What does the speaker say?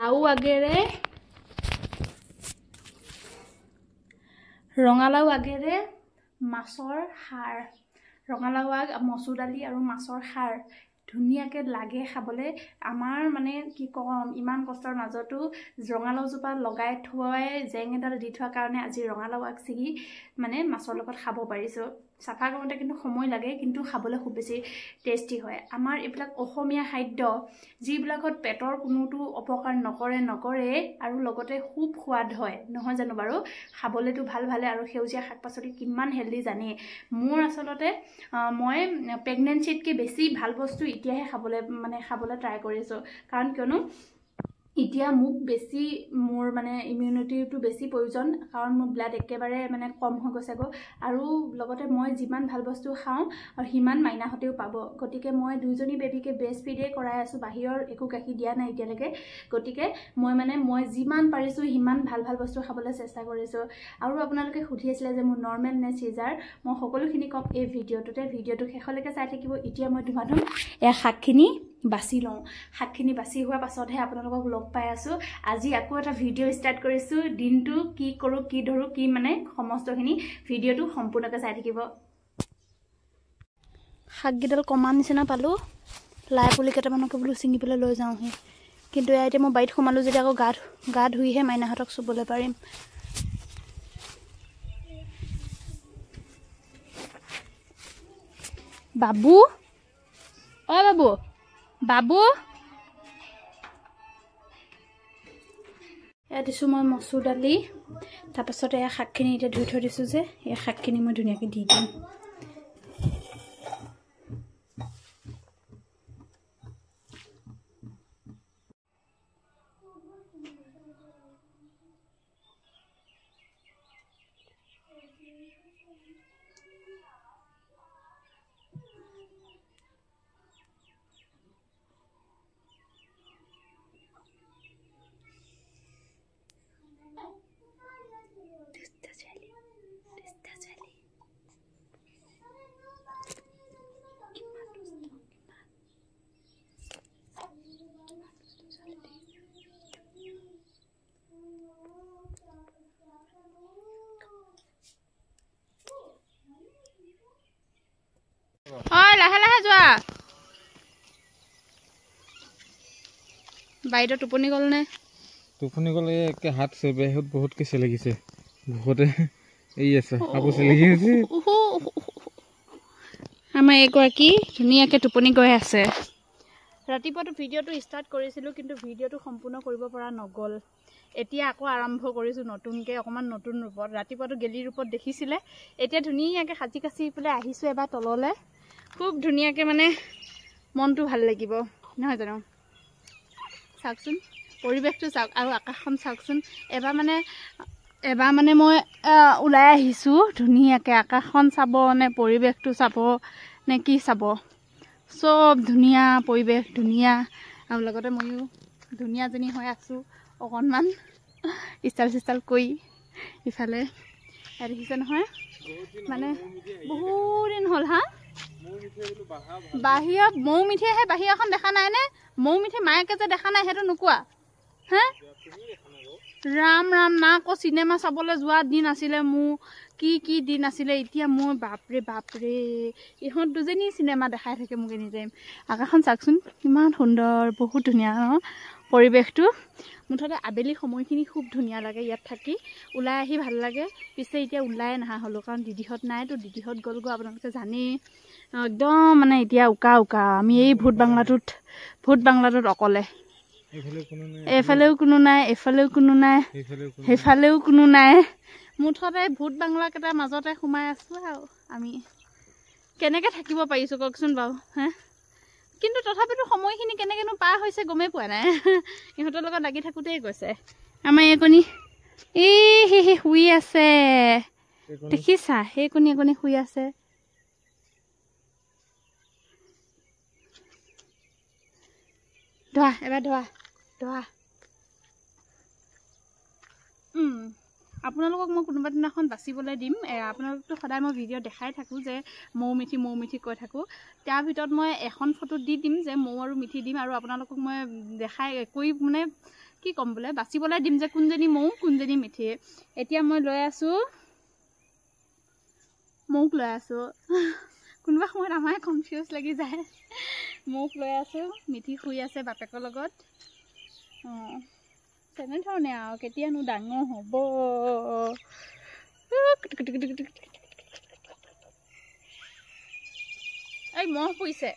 লাউ আগেৰে ৰঙালাউ আগেৰে মাছৰ খাৰ ৰঙালাউ আগ মচুৰ দালি আৰু মাছৰ খাৰ ধুনীয়াকৈ লাগে খাবলৈ আমাৰ মানে কি কম ইমান কষ্টৰ মাজতো ৰঙালাউজোপা লগাই থৈ জেং এডাল দি থোৱাৰ কাৰণে আজি ৰঙালাউ আগ ছিগি মানে মাছৰ লগত খাব পাৰিছোঁ চাফা কৰোঁতে কিন্তু সময় লাগে কিন্তু খাবলৈ খুব বেছি টেষ্টি হয় আমাৰ এইবিলাক অসমীয়া খাদ্য যিবিলাকত পেটৰ কোনোটো অপকাৰ নকৰে আৰু লগতে খুব সোৱাদ হয় নহয় জানো বাৰু খাবলৈতো ভালে আৰু সেউজীয়া শাক পাচলি কিমান হেলদি জানে মোৰ আচলতে মই প্ৰেগনেন্সিতকৈ বেছি ভাল বস্তু এতিয়াহে খাবলৈ ট্ৰাই কৰিছোঁ কাৰণ কিয়নো এতিয়া মোক বেছি মোৰ মানে ইমিউনিটিটো বেছি প্ৰয়োজন কাৰণ মোৰ ব্লাড একেবাৰে মানে কম হৈ গৈছে আৰু লগতে মই যিমান ভাল বস্তু খাওঁ আৰু সিমান মাইনাহঁতেও পাব গতিকে মই দুইজনী বেবীকে ব্ৰেষ্ট ফিডে কৰাই আছোঁ বাহিৰৰ একো গাখীৰ দিয়া নাই এতিয়ালৈকে গতিকে মই যিমান পাৰিছোঁ সিমান ভাল বস্তু খাবলৈ চেষ্টা কৰিছোঁ আৰু আপোনালোকে সুধি আছিলে যে মোৰ নৰ্মেল নে চিজাৰ মই সকলোখিনি কম এই ভিডিঅ'টো শেষলৈকে চাই থাকিব এতিয়া মই ধুমাধুম এই শাকখিনি বাছি লওঁ শাকখিনি বাছি হোৱাৰ পাছতহে আপোনালোকক লগ পাই আছোঁ আজি আকৌ এটা ভিডিঅ' ষ্টাৰ্ট কৰিছোঁ দিনটো কি কৰোঁ কি ধৰোঁ কি মানে সমস্তখিনি ভিডিঅ'টো সম্পূৰ্ণকৈ চাই থাকিব শাককেইডাল কমা নিচিনা পালোঁ লাই পুলি কেইটামানকে বোলো ছিঙি পেলাই লৈ যাওঁহি কিন্তু এতিয়া মই বাৰীত সোমালোঁ যদি আকৌ গা ধুইহে মাইনাহঁতক চুবলৈ পাৰিম বাবু অ বাবু এয়া দিছোঁ মই মচুৰ দালি তাৰপাছত এয়া শাকখিনি এতিয়া ধুই থৈ দিছোঁ যে এই শাকখিনি মই ধুনীয়াকৈ দি দিম লাহে যোৱা বাইদেউ টোপনি গ'ল নে টোপনি গ'লে একে হাত চেবেহত বহুতকে চেলেগিছে বহুতে এই আছে কাপোৰ চেলেগি আছে আমাৰ এগৰাকী ধুনীয়াকৈ টোপনি গৈ আছে ৰাতিপুৱাটো ভিডিঅ'টো ষ্টাৰ্ট কৰিছিলোঁ কিন্তু ভিডিঅ'টো সম্পূৰ্ণ কৰিব পৰা নগ'ল এতিয়া আকৌ আৰম্ভ কৰিছোঁ নতুনকৈ অকণমান নতুন ৰূপত ৰাতিপুৱাটো গেলি ৰূপত দেখিছিলে এতিয়া ধুনীয়াকৈ সাজি কাচি পেলাই আহিছোঁ এবাৰ তললৈ খুব ধুনীয়াকৈ মানে মনটো ভাল লাগিব নহয় জানো চাওকচোন পৰিৱেশটো চাওক আৰু আকাশখন চাওকচোন এবাৰ মানে মই ওলাই আহিছোঁ ধুনীয়াকৈ আকাশখন চাব নে পৰিৱেশটো চাব নে কি চাব চব ধুনীয়া পৰিৱেশ ধুনীয়া আৰু লগতে ময়ো ধুনীয়াজনী হৈ আছোঁ অকণমান ষ্টাইল কৰি ইফালে দেখিছে নহয় মানে বহুত দিন হ'ল হা বাহিৰত মৌ মিঠি আহে বাহিৰখন দেখা নাই নে মৌ মিঠি মায়েকে যে দেখা নাই সেইটো নোকোৱা হে ৰাম না আকৌ চিনেমা চাবলৈ যোৱা দিন আছিলে মোৰ কি দিন আছিলে এতিয়া মোৰ বাপৰে ইহঁত দুজনী চিনেমা দেখাই থাকে মোক এনি টাইম আকাশখন চাওকচোন কিমান সুন্দৰ বহুত ধুনীয়া ন পৰিৱেশটো মুঠতে আবেলি সময়খিনি খুব ধুনীয়া লাগে ইয়াত থাকি ওলাই আহি ভাল লাগে পিছে এতিয়া ওলাই নহা হ'লোঁ কাৰণ দিদিহঁত নাইতো দিদিহঁত গ'লগৈ আপোনালোকে জানেই একদম মানে এতিয়া উকা আমি এই ভূত বাংলাটোত অকলে এইফালেও কোনো নাই এইফালেও কোনো নাই সেইফালেও কোনো নাই মুঠতে ভূত বাংলাকেইটাৰ মাজতে সোমাই আছোঁ আৰু আমি কেনেকৈ থাকিব পাৰিছোঁ কওকচোন বাৰু হে কিন্তু তথাপিতো সময়খিনি কেনেকৈনো পাৰ হৈছে গমেই পোৱা নাই ইহঁতৰ লগত লাগি থাকোঁতেই গৈছে আমাৰ এইকণি এই শুই আছে দেখিছা সেইকণি শুই আছে ধোৱা এবাৰ ধোৱা আপোনালোকক মই কোনোবা দিনাখন বাচিবলৈ দিম আপোনালোকতো সদায় মই ভিডিঅ' দেখাই থাকোঁ যে মৌ মিঠি কৈ থাকোঁ তাৰ ভিতৰত মই এখন ফটো দি দিম যে মৌ আৰু মিঠি দিম আৰু আপোনালোকক মই দেখাই কৈ মানে কি ক'ম বোলে বাচিবলৈ দিম যে কোনজনী মৌ কোনজনী মিঠি এতিয়া মই লৈ আছোঁ মৌক লৈ আছোঁ কোনোবা সময়ত আমাৰ কনফিউজ লাগি যায় মৌক লৈ আছোঁ মিঠি শুই আছে বাপেকৰ লগত অঁ তেনেধৰণে আৰু কেতিয়ানো ডাঙৰ হ'ব এই মহ পৰিছে